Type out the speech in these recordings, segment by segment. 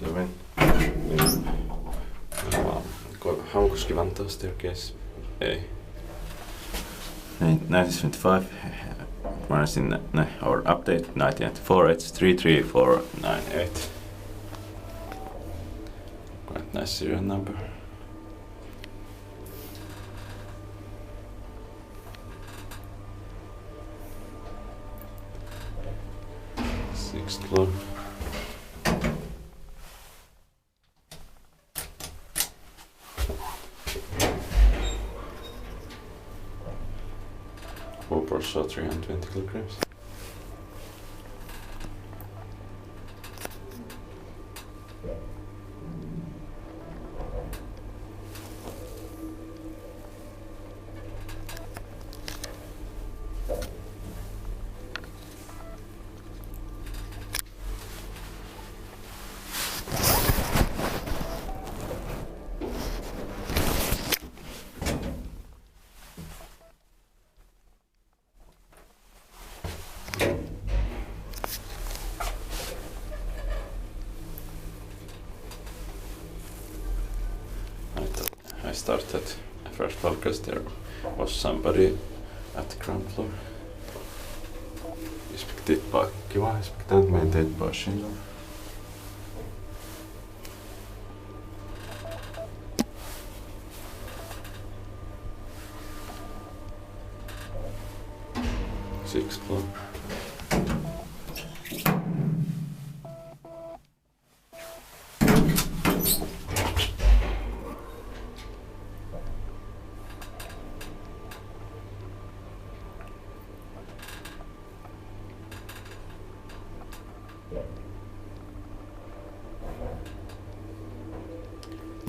flew in. Havukoski Vantaa staircase A. 1975, runs in or update 1994, it's 33498. Quite nice serial number. Sixth floor. Saw 320 kilograms. I started first podcast, there was somebody at the ground floor. Vi fick titta kiva, vi fick tänka med en på skillnad. Sixth floor.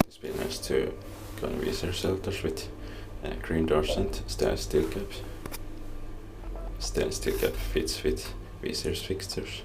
It's been nice to Kone visor shelters with green doors and stainless steel caps. Stainless steel cap fits with visors fixtures.